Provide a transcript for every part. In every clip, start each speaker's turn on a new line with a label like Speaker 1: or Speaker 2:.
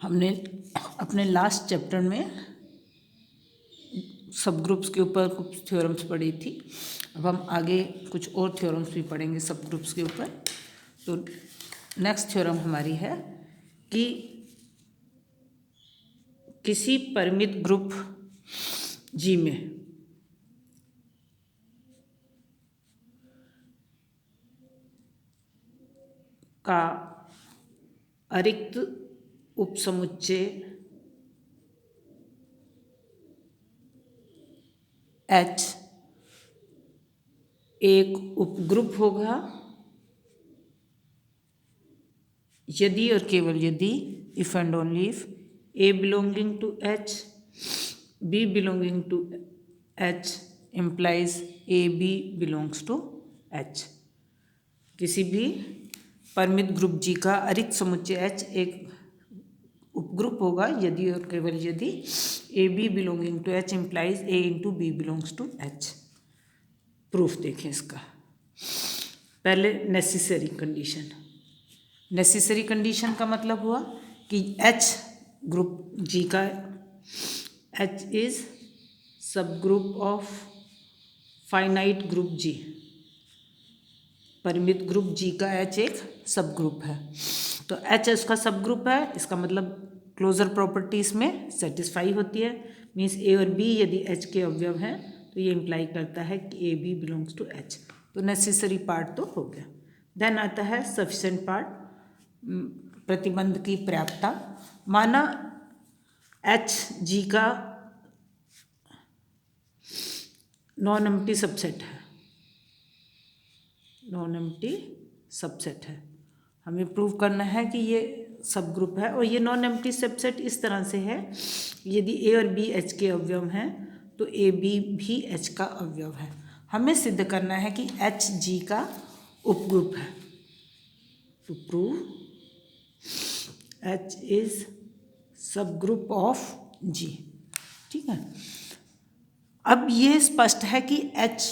Speaker 1: हमने अपने last chapter में सब ग्रुप्स के ऊपर कुछ थ्योरम्स पढ़ी थी। अब हम आगे कुछ और थ्योरम्स भी पढ़ेंगे सब ग्रुप्स के ऊपर। तो नेक्स्ट थ्योरम हमारी है कि किसी परिमित ग्रुप जी में का अरिक्त उपसमुच्चय H एक उपग्रुप होगा यदि और केवल यदि if and only if A belonging to H, B belonging to H implies AB belongs to H। किसी भी परिमित ग्रुप G का अरिक्त समुच्चय H एक उपग्रुप होगा यदि और केवल यदि AB belonging to H implies A into B belongs to H। Proof देखें इसका। पहले नेसेसरी कंडीशन। नेसेसरी कंडीशन का मतलब हुआ कि H ग्रुप G का H इज सब group of finite group G। परिमित ग्रुप G का H एक सब ग्रुप है। तो H उसका सब ग्रुप है, इसका मतलब क्लोजर प्रॉपर्टी इसमें सेटिस्फाई होती है। मीन्स A और B यदि H के अवयव हैं तो ये इम्प्लाई करता है कि A B belongs to H। तो नेसेसरी पार्ट तो हो गया। देन आता है सफिशिएंट पार्ट, प्रतिबंध की पर्याप्तता। माना H G का नॉन एम्प्टी सबसेट है, नॉन एम्प्टी सबसेट है। हमें प्रूव करना है कि ये सब ग्रुप है और ये नॉन एम्प्टी सबसेट इस तरह से है यदि A और B H के अवयव हैं तो A B भी H का अवयव है। हमें सिद्ध करना है कि H G का उपग्रुप है। टू प्रूव H इज सब ग्रुप ऑफ G। ठीक है। अब ये स्पष्ट है कि H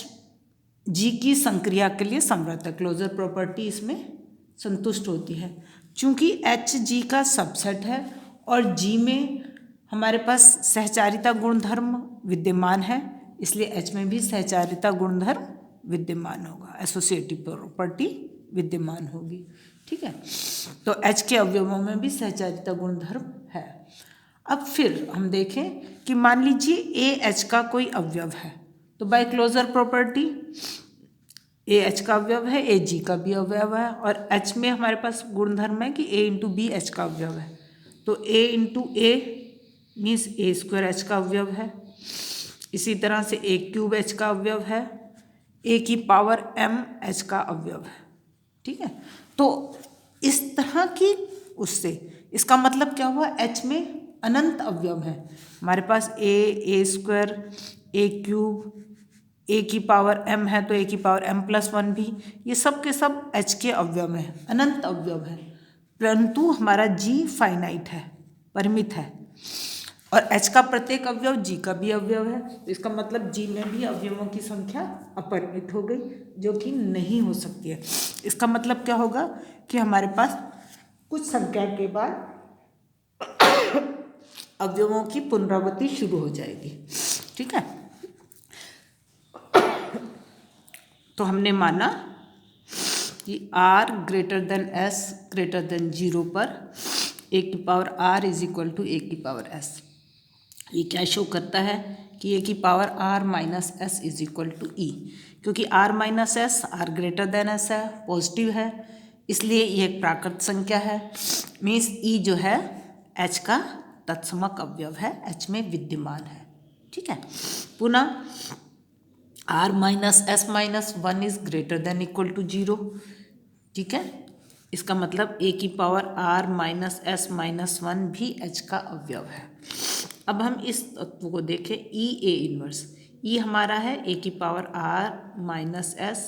Speaker 1: G की संक्रिया के लिए समर्थ है, क्लोजर प्रॉपर्टी इसमें संतुष्ट होती है। चूंकि H G का सबसेट है और G में हमारे पास सहचारिता गुणधर्म विद्यमान है, इसलिए H में भी सहचारिता गुणधर्म विद्यमान होगा, एसोसिएटिव प्रॉपर्टी विद्यमान होगी। ठीक है। तो H के अवयवों में भी सहचारिता गुणधर्म है। अब फिर हम देखें कि मान लीजिए A H का कोई अवयव है तो by closure property A H का अवयव है, A G का भी अवयव है और H में हमारे पास गुणधर्म है कि A इंटू B H का अवयव है। तो A into A means A square H का अवयव है। इसी तरह से A क्यूब H का अवयव है, A की पावर M H का अवयव है। ठीक है। तो इस तरह की उससे इसका मतलब क्या हुआ, H में अनंत अवयव है। हमारे पास A square A cube A की पावर M है तो A की पावर M+1 भी, ये सब के सब H के अवयव हैं, अनंत अवयव है। परंतु हमारा G फाइनाइट है, परिमित है और H का प्रत्येक अवयव G का भी अवयव है। तो इसका मतलब G में भी अवयवों की संख्या अपरिमित हो गई, जो कि नहीं हो सकती है। इसका मतलब क्या होगा कि हमारे पास कुछ संख्या के बाद अवयवों की पुनरावृत्ति शुरू हो जाएगी। ठीक है। तो हमने माना कि R greater than S greater than 0 पर A की power R is equal to A की पावर S। ये क्या शो करता है कि A की power R minus S is equal to E। क्योंकि R minus S R greater than S है, पॉजिटिव है, इसलिए ये एक प्राकृत संख्या है। मीन्स E जो है H का तत्समक अवयव है, H में विद्यमान है। ठीक है। पुनः R minus S minus 1 is greater than equal to 0। ठीक है। इसका मतलब A की power R minus S minus 1 भी H का अवयव है। अब हम इस तत्व को देखें E A इनवर्स। E हमारा है A की power R minus S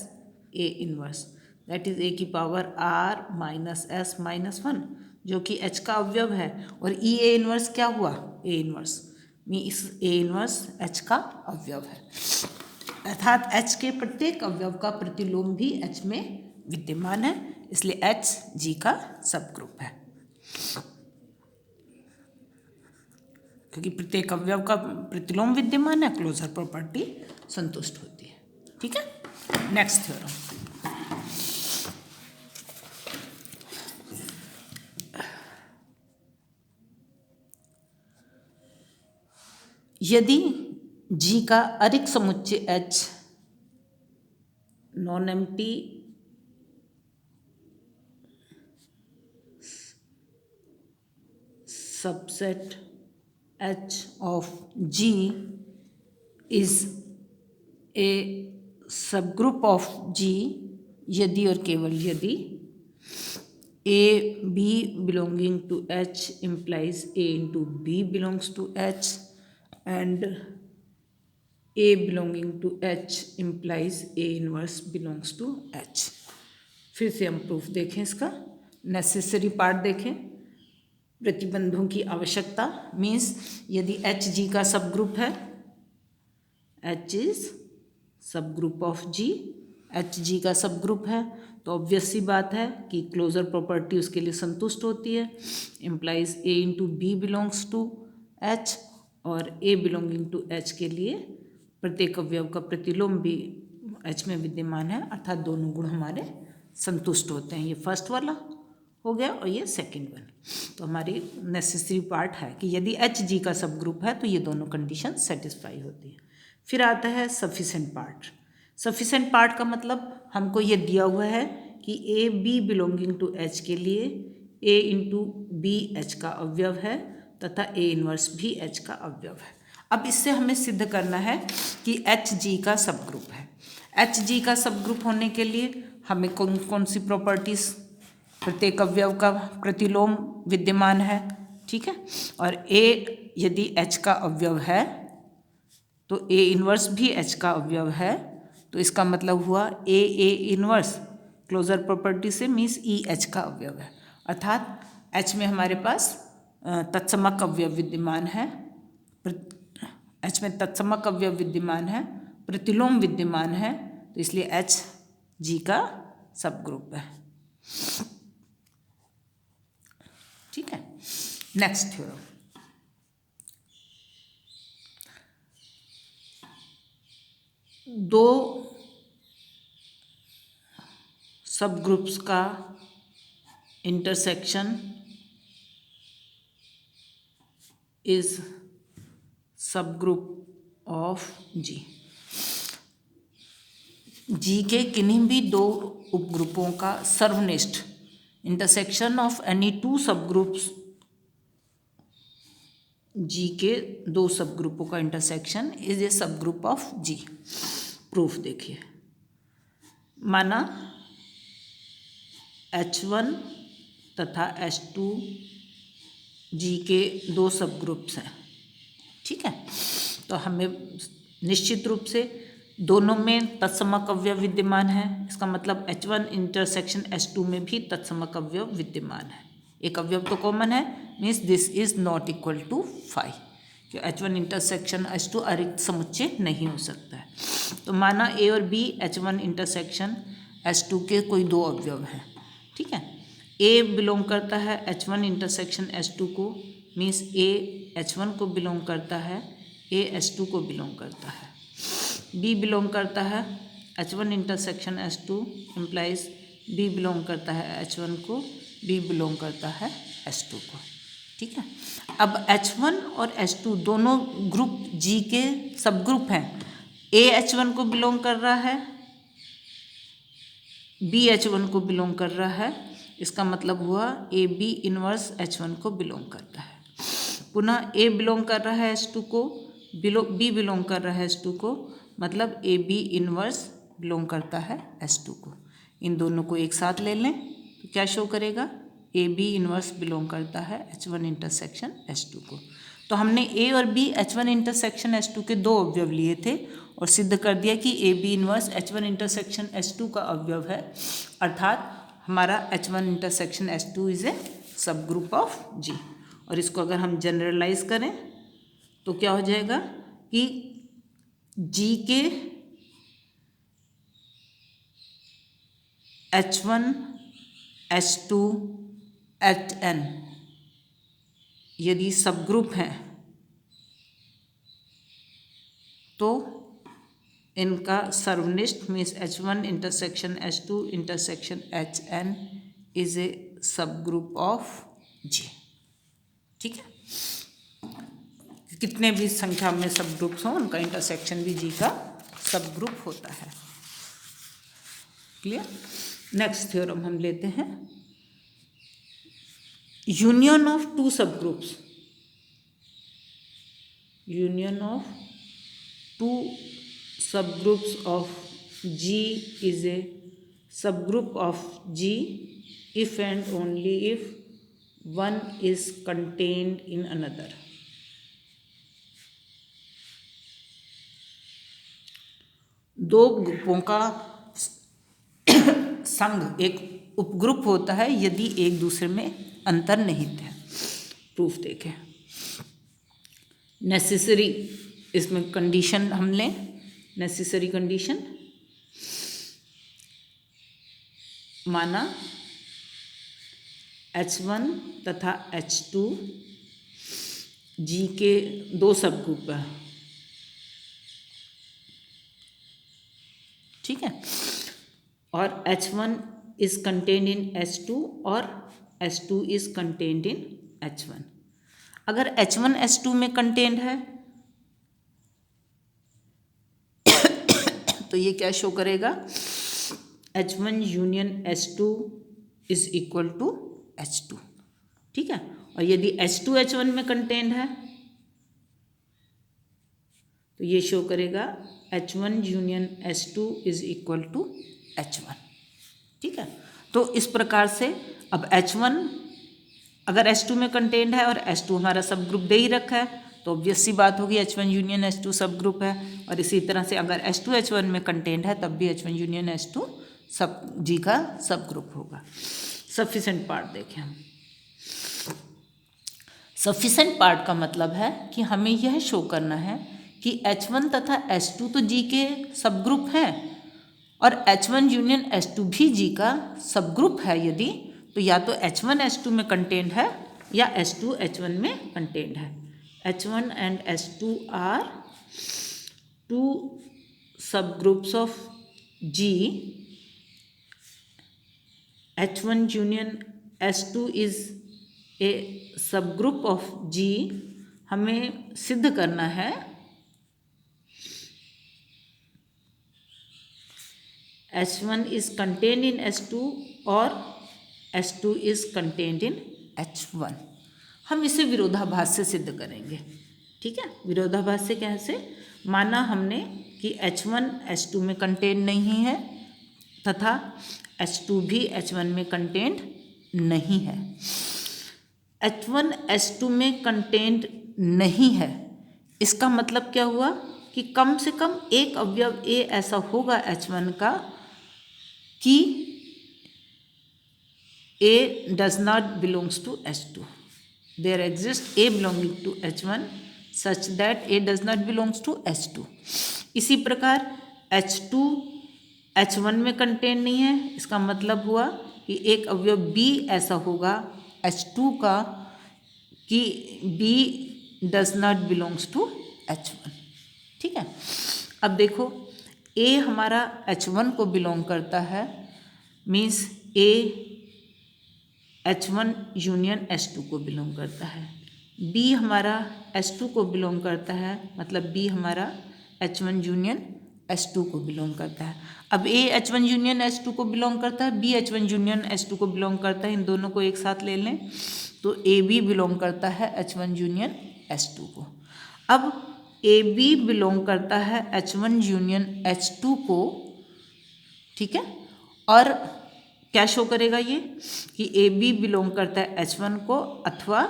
Speaker 1: A inverse, that is A की power R minus S minus 1 जो कि H का अवयव है। और E A इनवर्स क्या हुआ, A inverse means A inverse H का अवयव है। अर्थात H के प्रत्येक अवयव का प्रतिलोम भी H में विद्यमान है, इसलिए H G का सब ग्रुप है। क्योंकि प्रत्येक अवयव का प्रतिलोम विद्यमान है, क्लोजर प्रॉपर्टी संतुष्ट होती है। ठीक है, नेक्स्ट थ्योरम। यदि G का अरिक्त समुच्चय H non empty subset H of G is a subgroup of G, यदि और केवल यदि A B belonging to H implies A into B belongs to H and A belonging to H implies A inverse belongs to H। फिर से हम proof देखें, इसका necessary part देखें। प्रतिबंधों की आवश्यकता मीन्स यदि H G का सब ग्रुप है, H इज सब group of G, H G का सब ग्रुप है तो ऑब्वियस सी बात है कि क्लोजर प्रॉपर्टी उसके लिए संतुष्ट होती है, implies A into B belongs to H और A बिलोंगिंग टू H के लिए प्रत्येक अवयव का प्रतिलोम भी H में विद्यमान है, अर्थात दोनों गुण हमारे संतुष्ट होते हैं। ये फर्स्ट वाला हो गया और ये सेकंड वन। तो हमारी नेसेसरी पार्ट है कि यदि H G का सब ग्रुप है तो ये दोनों कंडीशन सेटिस्फाई होती है। फिर आता है सफिशेंट पार्ट। सफिशेंट पार्ट का मतलब हमको ये दिया हुआ है कि A B belonging to H के लिए A इंटू B H का अवयव है तथा A इनवर्स भी H का अवयव है। अब इससे हमें सिद्ध करना है कि H G का सब ग्रुप है। H G का सब ग्रुप होने के लिए हमें कौन कौन सी प्रॉपर्टीज़, प्रत्येक अवयव का प्रतिलोम विद्यमान है, ठीक है, और A यदि H का अवयव है तो A इनवर्स भी H का अवयव है, तो इसका मतलब हुआ A इनवर्स क्लोजर प्रॉपर्टी से मीन्स E H का अवयव है, अर्थात H में हमारे पास तत्समक अवयव विद्यमान है, H में तत्समक अवयव विद्यमान है, प्रतिलोम विद्यमान है, तो इसलिए H G का सब ग्रुप है। ठीक है, नेक्स्ट थ्योरम। दो सब ग्रुप्स का इंटरसेक्शन इज सब ग्रुप ऑफ G। G के किन्हीं भी दो उपग्रुपों का सर्वनिष्ठ इंटरसेक्शन ऑफ एनी टू सब ग्रुप्स, G के दो सब ग्रुपों का intersection is a subgroup of G। Proof देखिए, माना H1 तथा H2 G के दो सब ग्रुप्स हैं, ठीक है, तो हमें निश्चित रूप से दोनों में तत्समक अवयव विद्यमान है, इसका मतलब H1 इंटरसेक्शन H2 में भी तत्समक अवयव विद्यमान है। एक अवयव तो कॉमन है, means this is not equal to 5, कि H1 इंटरसेक्शन H2 अरिक्त समुच्चय नहीं हो सकता है। तो माना A और B H1 इंटरसेक्शन H2 के कोई दो अवयव हैं, ठीक है, A बिलोंग करता है H1 इंटरसेक्शन H2 को, मीन्स A H1 को बिलोंग करता है, A H2 को बिलोंग करता है। B बिलोंग करता है H1 intersection H2 implies B belong करता है H1 को, B बिलोंग करता है H2 को, ठीक है। अब H1 और H2 दोनों ग्रुप G के सब ग्रुप हैं। A H1 को बिलोंग कर रहा है, B H1 को बिलोंग कर रहा है, इसका मतलब हुआ A B इनवर्स H1 को बिलोंग करता है। पुनः A बिलोंग कर रहा है H2 को, B बिलोंग कर रहा है H2 को, मतलब A B इनवर्स बिलोंग करता है H2 को। इन दोनों को एक साथ ले लें तो क्या शो करेगा, A B इनवर्स बिलोंग करता है H1 इंटरसेक्शन H2 को। तो हमने A और B H1 इंटरसेक्शन H2 के दो अवयव लिए थे और सिद्ध कर दिया कि A B inverse H1 intersection H2 का अवयव है, अर्थात हमारा H1 intersection H2 is a subgroup of G। और इसको अगर हम जनरलाइज करें तो क्या हो जाएगा कि G के H1 H2 HN यदि सब ग्रुप हैं तो इनका सर्वनिष्ठ means H1 intersection H2 intersection HN is a subgroup of G। ठीक है, कितने भी संख्या में सब ग्रुप्स हों उनका इंटरसेक्शन भी G का सब ग्रुप होता है। क्लियर। नेक्स्ट थ्योरम हम लेते हैं, union of two subgroups, union of two subgroups of G is a subgroup of G if and only if one is contained in another। दो ग्रुपों का संघ एक उपग्रुप होता है यदि एक दूसरे में अंतर निहित है। प्रूफ देखें, नेसेसरी, इसमें कंडीशन हम लें, नेसेसरी कंडीशन माना H1 तथा H2 G के दो सब ग्रुप है। ठीक है, और H1 is contained in H2 और H2 is contained in H1। अगर H1 H2 में कंटेन्ड है तो ये क्या शो करेगा, H1 union H2 is equal to H2। ठीक है, और यदि H2 H1 में कंटेन्ड है तो ये शो करेगा H1 union H2 is equal to H1। ठीक है, तो इस प्रकार से अब H1 अगर H2 में कंटेन्ड है और H2 हमारा सब ग्रुप दे ही रखा है तो ऑब्वियस सी बात होगी H1 यूनियन H2 सब ग्रुप है। और इसी तरह से अगर H2 H1 में कंटेन्ड है तब भी H1 यूनियन H2 सब G का सब ग्रुप होगा। सफिशेंट पार्ट देखें हम, सफिशेंट पार्ट का मतलब है कि हमें यह शो करना है कि H1 तथा H2 तो G के सब ग्रुप हैं और H1 यूनियन H2 भी G का सब ग्रुप है यदि, तो या तो H1 H2 में कंटेन्ड है या H2 H1 में कंटेन्ड है। H1 and H2 are two subgroups of G। H1 union H2 is a subgroup of G। हमें सिद्ध करना है H1 is contained in H2 और H2 is contained in H1। हम इसे विरोधाभास से सिद्ध करेंगे। ठीक है, विरोधाभास से कैसे, माना हमने कि H1 H2 में कंटेन्ड नहीं है तथा H2 भी H1 में कंटेन्ड नहीं है। H1 H2 में कंटेन्ड नहीं है, इसका मतलब क्या हुआ कि कम से कम एक अवयव A ऐसा होगा H1 का कि A does not belongs to H2। There exists A belonging to H1 such that A does not belongs to H2। इसी प्रकार H2 H1 में कंटेन नहीं है, इसका मतलब हुआ कि एक अवयव B ऐसा होगा H2 का कि B does not belongs to H1। ठीक है, अब देखो A हमारा H1 को बिलोंग करता है, means A H1 union H2 को बिलोंग करता है। B हमारा H2 को बिलोंग करता है, मतलब B हमारा H1 यूनियन H2 को बिलोंग करता है। अब A H1 यूनियन H2 को बिलोंग करता है, B H1 यूनियन H2 को बिलोंग करता है, इन दोनों को एक साथ ले लें तो AB बिलोंग करता है H1 यूनियन H2 को। अब AB बिलोंग करता है H1 यूनियन H2 को। ठीक है, और क्या शो करेगा ये कि AB बिलोंग करता है H1 को अथवा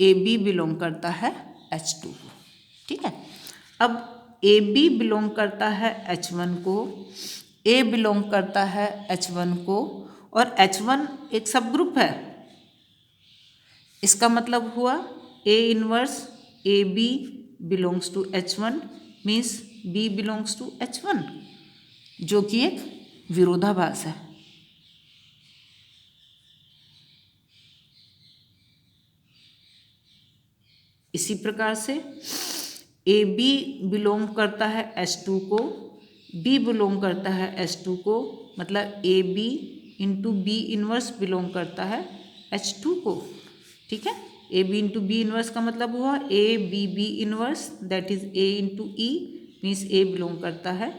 Speaker 1: AB बिलोंग करता है H2 को। ठीक है, अब AB बिलोंग करता है H1 को, A बिलोंग करता है H1 को और H1 एक सब ग्रुप है। इसका मतलब हुआ A inverse AB belongs to H1 means B belongs to H1, जो कि एक विरोधाभास है। इसी प्रकार से ए बी बिलोंग करता है H2 को, बी बिलोंग करता है H2 को, मतलब A B into B inverse belong करता है H2 को। ठीक है, A B into B inverse का मतलब हुआ A B B inverse, that is A into E, means A belong करता है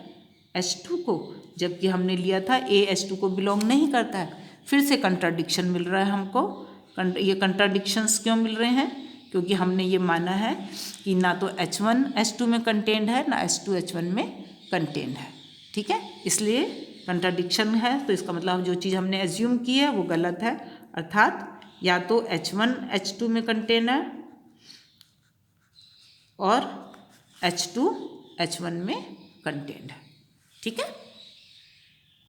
Speaker 1: H2 को, जबकि हमने लिया था ए H2 को बिलोंग नहीं करता है। फिर से कंट्राडिक्शन मिल रहा है हमको। ये कंट्राडिक्शंस क्यों मिल रहे हैं? क्योंकि हमने ये माना है कि ना तो H1 H2 में कंटेंड है, ना H2 H1 में कंटेंड है। ठीक है, इसलिए कंट्राडिक्शन है, तो इसका मतलब जो चीज़ हमने एज्यूम की है वो गलत है, अर्थात या तो H1 H2 में कंटेन है और H2 H1 में कंटेंड है। ठीक है।